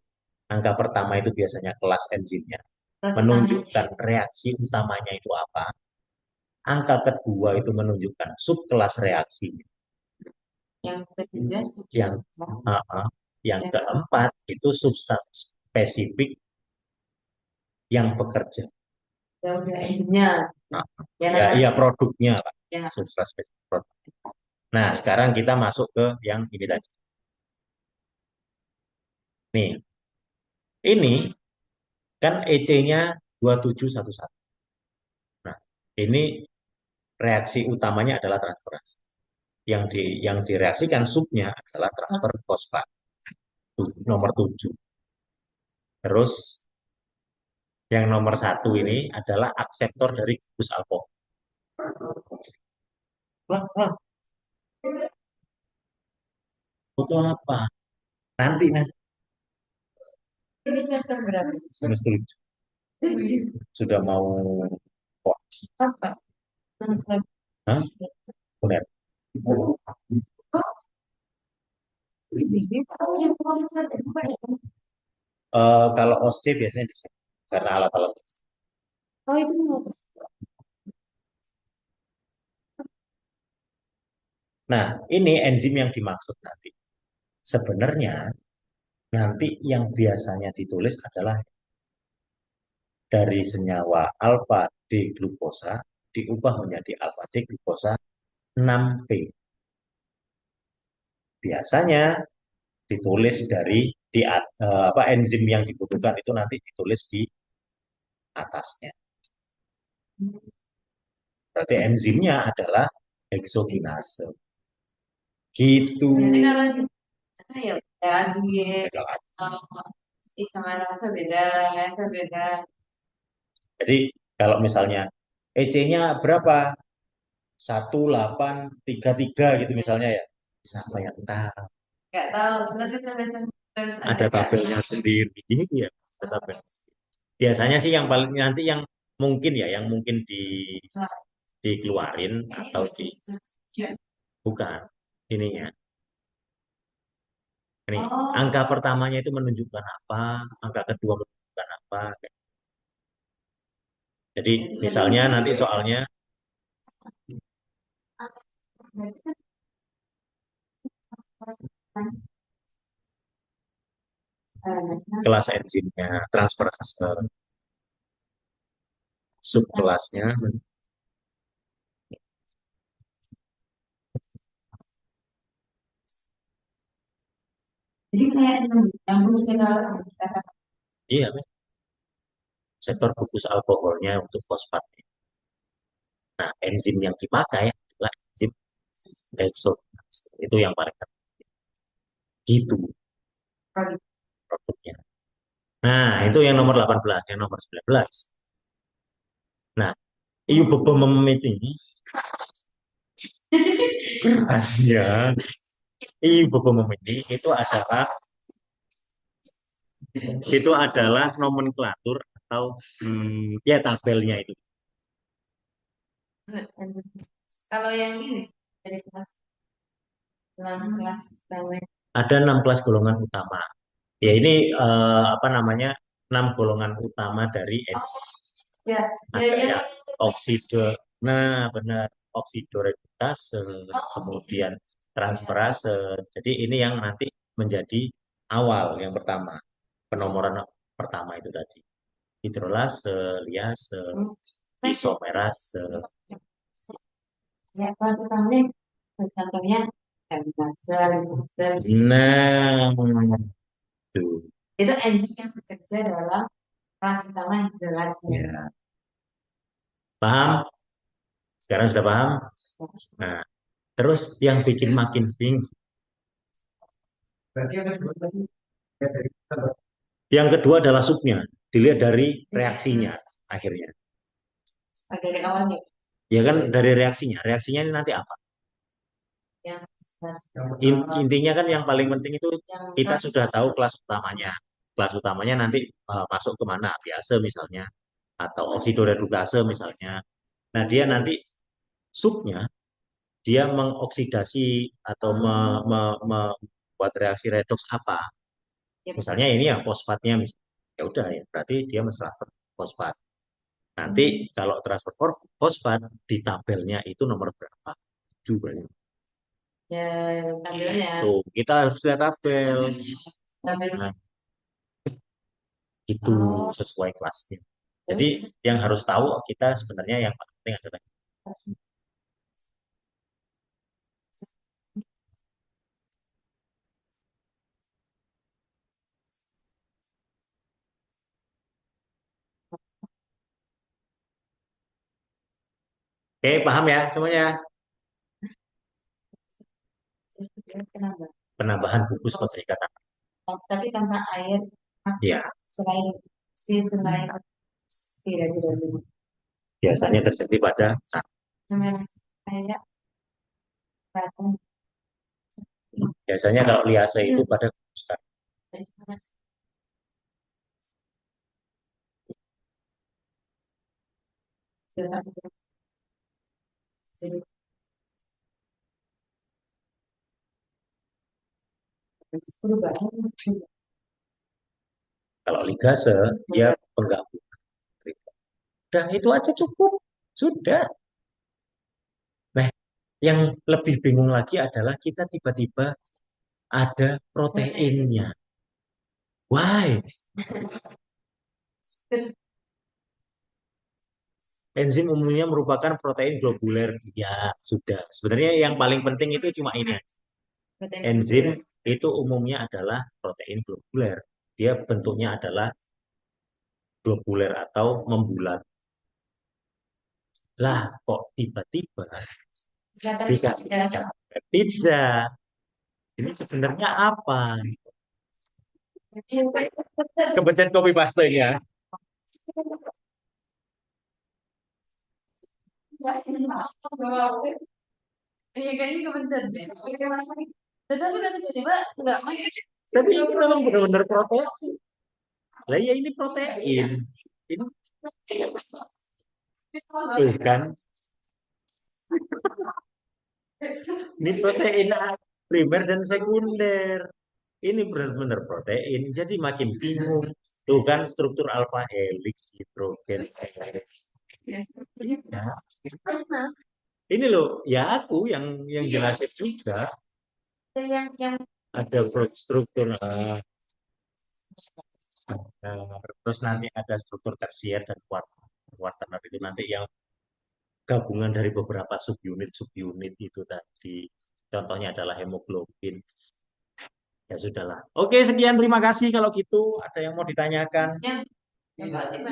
angka pertama itu biasanya kelas enzimnya, Terus utama menunjukkan reaksi utamanya itu apa. Angka kedua itu menunjukkan subkelas reaksi. yang ketiga Yang yang yang keempat itu substansi spesifik yang bekerja. ya udah enzimnya. Nah, Ya ya, nama iya produknya lah, ya. substrat spesifik produk. Nah, sekarang kita masuk ke yang ini tadi. Nih, ini kan EC-nya 2711. Nah, ini reaksi utamanya adalah transferase. Yang direaksikan subnya adalah transfer fosfat nomor 7. Terus yang nomor satu ini adalah akseptor dari gugus alkohol. Wah, wah, butuh apa? Nanti Ini semester berapa sih? semester 7 sudah mau puas. Apa? Hah? Benar. Ini tahu yang kamu sadar bukan ya? Kalau OSC biasanya di sini karena alat-alat. Oh itu mau apa? Nah, ini enzim yang dimaksud nanti. Sebenarnya nanti yang biasanya ditulis adalah dari senyawa alfa D glukosa diubah menjadi alfa D glukosa 6P. Biasanya ditulis dari apa enzim yang dibutuhkan itu nanti ditulis di atasnya. Berarti enzimnya adalah heksokinase. Gitu. Nanti kalau saya ya diet sama rasa beda, rasa beda. Jadi kalau misalnya EC-nya berapa? 1833 gitu misalnya ya. Siapa yang tahu? Gak tahu, nanti tulisan terus ada Ada gak? tabelnya sendiri. Iya, ada tabel. Biasanya sih yang paling nanti yang mungkin ya, yang mungkin dikeluarin atau di Ya. bukan ininya. Ini Oh, angka pertamanya itu menunjukkan apa, angka kedua menunjukkan apa. Jadi misalnya nanti soalnya kelas enzimnya, transferase, subkelasnya. jadi kayak nyambung segala kata. Iya, sektor gugus alkoholnya untuk fosfat. Nah, enzim yang dipakai adalah enzim hexokinase. Itu yang paling penting. Gitu produknya. Nah, itu yang nomor 18, yang nomor 19. Nah, iubobamem ini kerasnya iubobamem ini itu adalah nomenklatur atau ya tabelnya itu. Kalau yang ini dari kelas 6 kelas bawah. Ada 6 kelas golongan utama. Ya ini apa namanya 6 golongan utama dari enzim. Ya, ya Ada yang yang oksido, nah benar oksidoredukase, kemudian transferase. Jadi ini yang nanti menjadi awal yang pertama, penomoran pertama itu tadi. Hidrolase, liase, isomerase. ya kelas utamanya contohnya dan laser, Nah, itu. itu enzim yang bekerja dalam kelas utama hidrolase. Ya, paham? Sekarang sudah paham? Nah, terus yang bikin makin bingung. Yang kedua adalah subnya. Dilihat dari reaksinya akhirnya. Dari awalnya Ya kan dari reaksinya. Reaksinya ini nanti apa? yang kelas Intinya kan yang paling penting itu yang kita kelas sudah tahu kelas utamanya. Kelas utamanya nanti masuk kemana? Biasa misalnya. Atau oksidoredukase misalnya. Nah, dia nanti subnya, dia mengoksidasi atau membuat reaksi redoks apa. ya, Misalnya ini ya fosfatnya. Ya udah ya, berarti dia mentransfer fosfat. Nanti kalau transfer fosfat di tabelnya itu nomor berapa? 7 berarti. ya tabelnya Tuh, kita harus lihat tabel. tabel Nah, itu oh sesuai kelasnya. Jadi yang harus tahu kita sebenarnya yang paling penting adalah oke, paham ya semuanya? kenapa Penambahan buku sebagai kata. tapi tanpa air Ya, selain selain tidak sudah biasanya terjadi pada namanya kayak batang biasanya kalau liase itu pada jadi perubahan kalau ligase dia penggabung. Udah itu aja cukup. Sudah. Nah, yang lebih bingung lagi adalah kita tiba-tiba ada proteinnya. Why? Enzim umumnya merupakan protein globuler. Ya, sudah. Sebenarnya yang paling penting itu cuma ini. Enzim itu umumnya adalah protein globuler. Dia bentuknya adalah globuler atau membulat. Lah, kok tiba-tiba dikasih tidak? Ini sebenarnya apa? Kebencian kopi pastenya. Iya kayaknya kebetulan deh. Betul udah tiba-tiba nggak masuk. Tapi ini memang benar-benar protein. Lah ya ini protein. Ini tuh kan. Ini protein primer dan sekunder. Ini benar-benar protein. Jadi makin bingung. Tuh kan struktur alfa helix, hidrogen helix. Ya. Ini loh, ya aku yang jelasin juga. Yang Ada struktur terus nanti ada struktur tersier dan kuartaner itu nanti yang gabungan dari beberapa subunit itu tadi. Contohnya adalah hemoglobin. Ya sudahlah. Oke, sekian terima kasih kalau gitu. Ada yang mau ditanyakan? yang tiba-tiba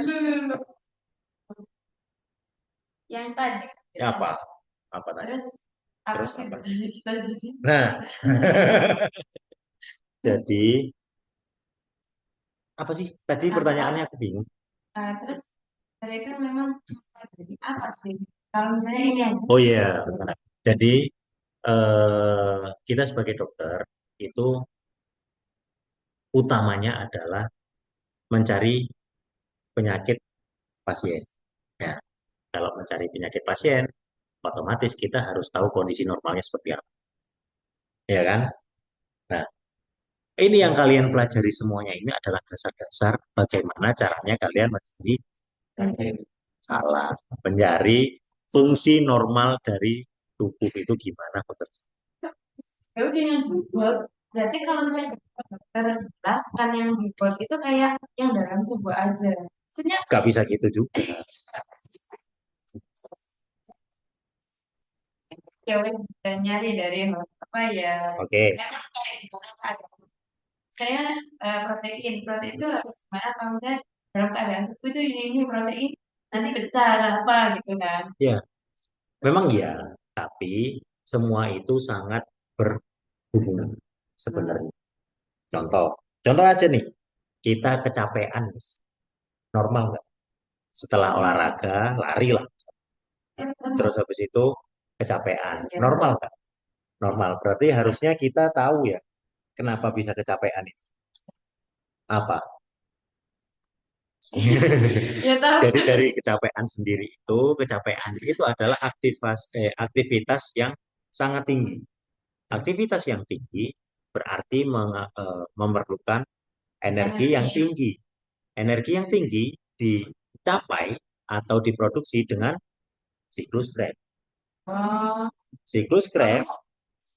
yang tadi Ya apa? Apa tadi? terus apa Terus sih apa? bedanya kita jadi Nah, jadi apa sih tadi pertanyaannya aku bingung. terus dari itu memang jadi apa sih kalau misalnya ini aja Oh iya, benar. Jadi kita sebagai dokter itu utamanya adalah mencari penyakit pasien. Ya, kalau mencari penyakit pasien, otomatis kita harus tahu kondisi normalnya seperti apa. Ya kan? Nah, ini yang kalian pelajari semuanya ini adalah dasar-dasar bagaimana caranya kalian mencari salah, mencari fungsi normal dari tubuh itu gimana bekerja. ya udah yang dibuat berarti kalau misalnya dokter jelaskan yang dibuat itu kayak yang dalam tubuh aja maksudnya Gak bisa gitu juga. ya udah nyari dari apa ya Oke, memang kayak gimana keadaan saya protein protein itu harus gimana kalau misalnya dalam keadaan tubuh itu ini protein nanti pecah atau apa gitu kan. ya, memang ya, tapi semua itu sangat berhubungan sebenarnya. Contoh, contoh aja nih, kita kecapean, normal nggak? Setelah olahraga, lari lah. Terus habis itu kecapean, normal nggak? Normal. Berarti harusnya kita tahu ya kenapa bisa kecapean itu. Apa? Ya tahu. Jadi dari kecapean sendiri itu, kecapean itu adalah aktivitas yang sangat tinggi. Aktivitas yang tinggi berarti memerlukan energi yang Energi. tinggi. Energi yang tinggi dicapai atau diproduksi dengan siklus Krebs. Oh, Siklus Krebs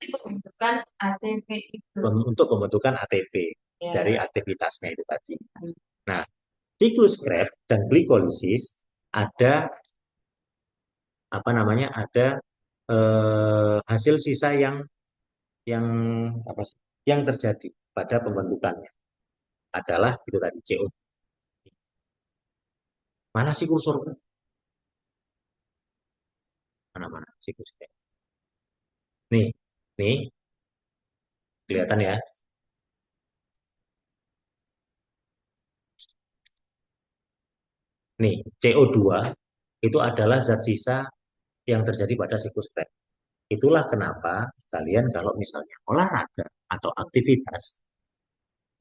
itu bukan ATP itu. untuk pembentukan ATP dari Ya. aktivitasnya itu tadi. Nah, siklus Krebs dan glikolisis ada apa namanya? Ada hasil sisa yang apa sih? Yang terjadi pada pembentukannya adalah itu tadi CO. Mana sih kursorku? Mana-mana siklus Krebs. Nih, nih kelihatan ya. Nih, CO2 itu adalah zat sisa yang terjadi pada siklus Krebs. Itulah kenapa kalian kalau misalnya olahraga atau aktivitas,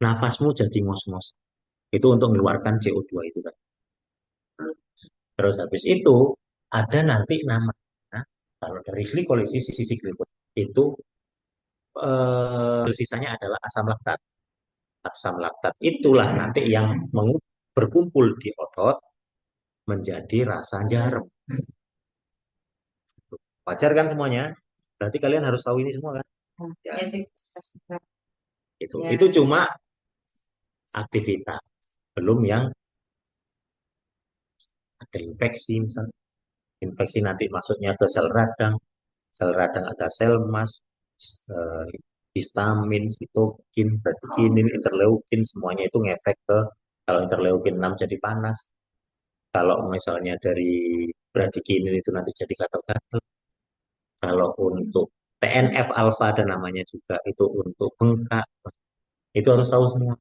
nafasmu jadi ngos-ngos. Itu untuk mengeluarkan CO2 itu kan. Terus habis itu ada nanti namanya, kalau dari glikolisis, sisi glikolisis itu sisanya adalah asam laktat. Asam laktat itulah nanti yang berkumpul di otot menjadi rasa jarum. Wajar kan semuanya? Berarti kalian harus tahu ini semua kan? Ya, Ya sih. itu Ya. cuma aktivitas, belum yang ada infeksi misalnya. Infeksi nanti masuknya ke sel radang ada sel emas, eh, histamin, sitokin, bradikinin, interleukin, semuanya itu ngefek ke kalau interleukin 6 jadi panas. Kalau misalnya dari bradikinin itu nanti jadi gatal-gatal. Kalau untuk TNF alfa ada namanya juga itu untuk bengkak. Itu harus tahu semua.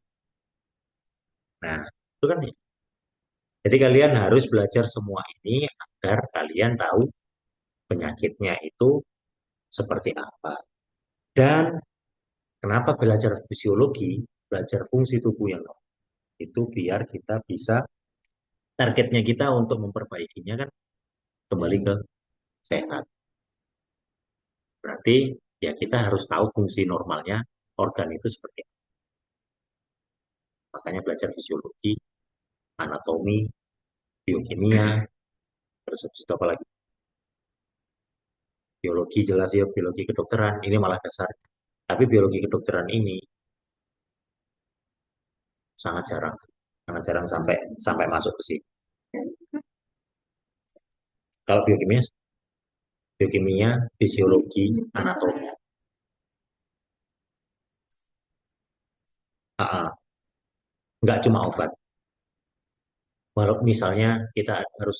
Nah, itu kan ya. Jadi kalian harus belajar semua ini agar kalian tahu penyakitnya itu seperti apa. Dan kenapa belajar fisiologi, belajar fungsi tubuh yang normal? Itu biar kita bisa, targetnya kita untuk memperbaikinya kan kembali ke sehat. Berarti ya kita harus tahu fungsi normalnya organ itu seperti apa. Makanya belajar fisiologi, anatomi, biokimia, terus habis itu apa lagi? Biologi jelas ya, biologi kedokteran, ini malah dasar. Tapi biologi kedokteran ini sangat jarang, sangat jarang sampai sampai masuk ke sini. Kalau biokimia, biokimia, fisiologi, anatomi. Ah, ah. Nggak cuma obat. Walau misalnya kita harus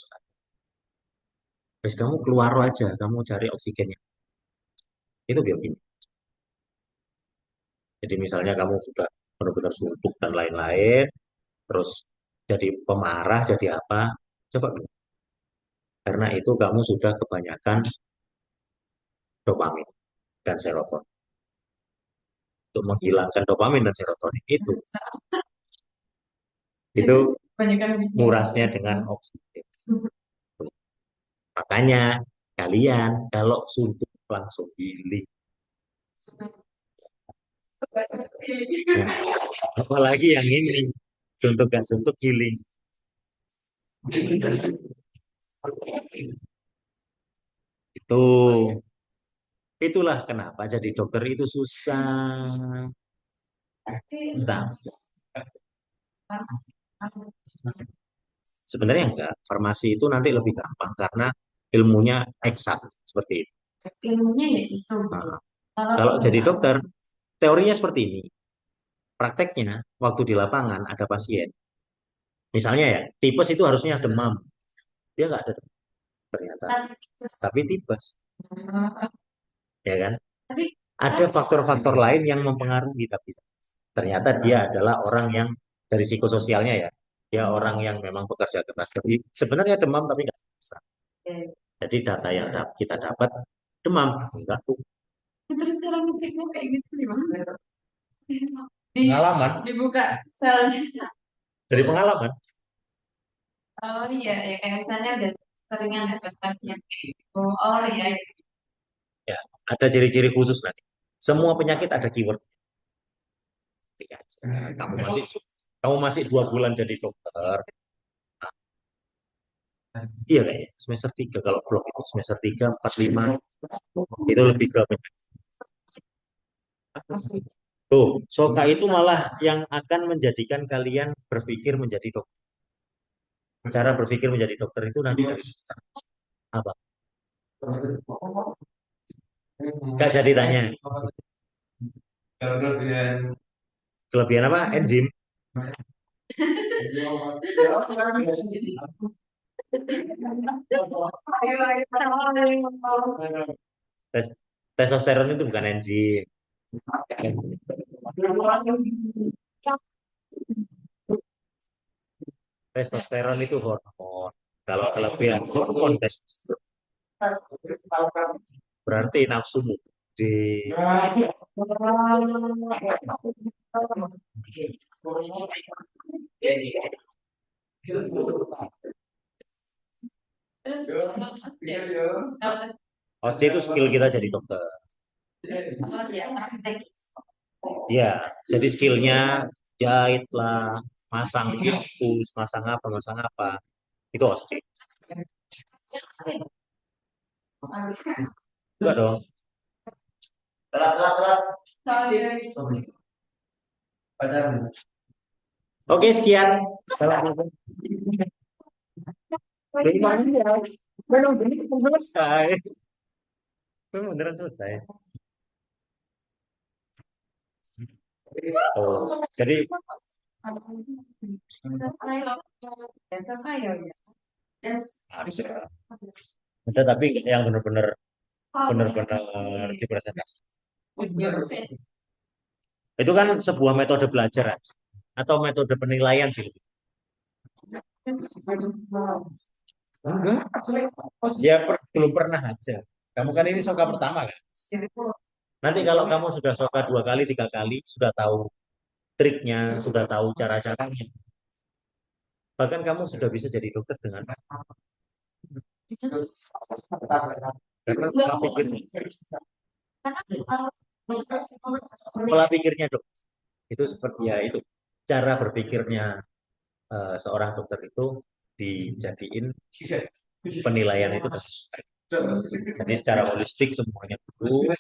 kamu keluar aja, kamu cari oksigennya. Itu biokimia. Jadi misalnya kamu sudah benar-benar suntuk dan lain-lain, terus jadi pemarah, jadi apa? Coba dulu. Karena itu kamu sudah kebanyakan dopamin dan serotonin. Untuk menghilangkan dopamin dan serotonin itu Banyak kan murasnya dengan oksigen. Makanya kalian kalau suntuk langsung healing. Nah, apalagi yang ini suntuk gak suntuk healing. Itu itulah kenapa jadi dokter itu susah. Entah. Sebenarnya enggak. Farmasi itu nanti lebih gampang karena ilmunya eksak seperti itu. Ilmunya ya itu. Nah, Kalau kalau jadi dokter, teorinya seperti ini. Prakteknya, waktu di lapangan ada pasien. Misalnya ya, tipes itu harusnya demam. Dia nggak ada demam, ternyata. Tapi tipes, ya kan? tapi Ada faktor-faktor lain yang mempengaruhi. Tapi ternyata dia adalah orang yang dari psikososialnya ya. Dia orang yang memang bekerja keras. Tapi sebenarnya demam tapi nggak bisa. Jadi data yang kita dapat demam enggak tuh. Terus cara ngetiknya kayak gitu gimana? Di, Pengalaman, dibuka selnya. dari pengalaman. Oh iya, ya kayak misalnya udah seringan dapat pasien kayak gitu. Oh iya, Ya, ada ciri-ciri khusus nanti. Semua penyakit ada keyword. Ketik aja. Kamu masih 2 bulan jadi dokter. Iya kayaknya semester 3 kalau blok itu semester 3 4 5 itu lebih ke penyakit. Tuh, Soka itu malah yang akan menjadikan kalian berpikir menjadi dokter. Cara berpikir menjadi dokter itu nanti dari Soka. Apa? Gak jadi tanya. Kelebihan apa? Enzim. Tes testosteron itu bukan enzim. Testosteron itu hormon. Kalau kelebihan hormon testosteron berarti nafsumu di terus kalau pasti itu skill kita jadi dokter. oh iya praktek. Ya, jadi skillnya jahit lah, masang infus, masang apa, itu osteop. Enggak dong. Soalnya Oke, sekian. Belum selesai. Belum beneran selesai. Oh, jadi besok ayo ya. Yes. ada tapi yang benar-benar benar-benar dipresentasi. Itu kan sebuah metode belajar aja. Atau metode penilaian sih. Enggak. Dia belum pernah aja. Kamu kan ini soka pertama kan? Nanti kalau kamu sudah soka 2 kali, 3 kali, sudah tahu triknya, sudah tahu cara-caranya. Bahkan kamu sudah bisa jadi dokter dengan karena pola pikirnya dok. Itu seperti ya itu cara berpikirnya seorang dokter itu dijadiin penilaian itu udah sesuai. Jadi secara holistik semuanya dulu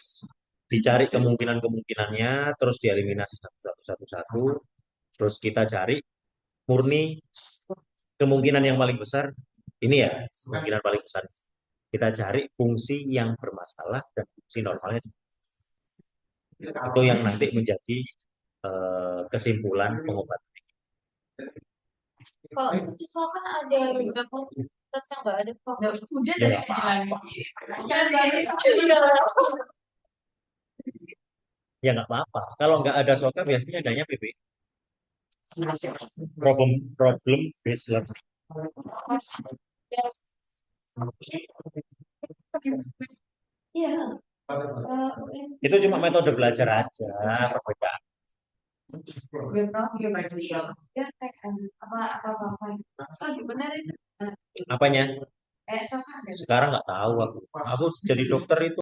dicari kemungkinan-kemungkinannya, terus dieliminasi satu-satu, terus kita cari murni kemungkinan yang paling besar. Ini ya kemungkinan paling besar. Kita cari fungsi yang bermasalah dan fungsi normalnya. Itu yang nanti menjadi kesimpulan pengobatan. Kalau misalkan ada juga komunitas yang nggak ada program hujan Ya dari nggak apa-apa. kan dari Ya nggak apa-apa. Kalau nggak ada soka biasanya adanya PP. Problem based learning. iya Itu cuma metode belajar aja, perbedaan. ya kayak apa apa apa oh benar itu Apanya? kayak sokan Sekarang nggak tahu aku. Aku jadi dokter itu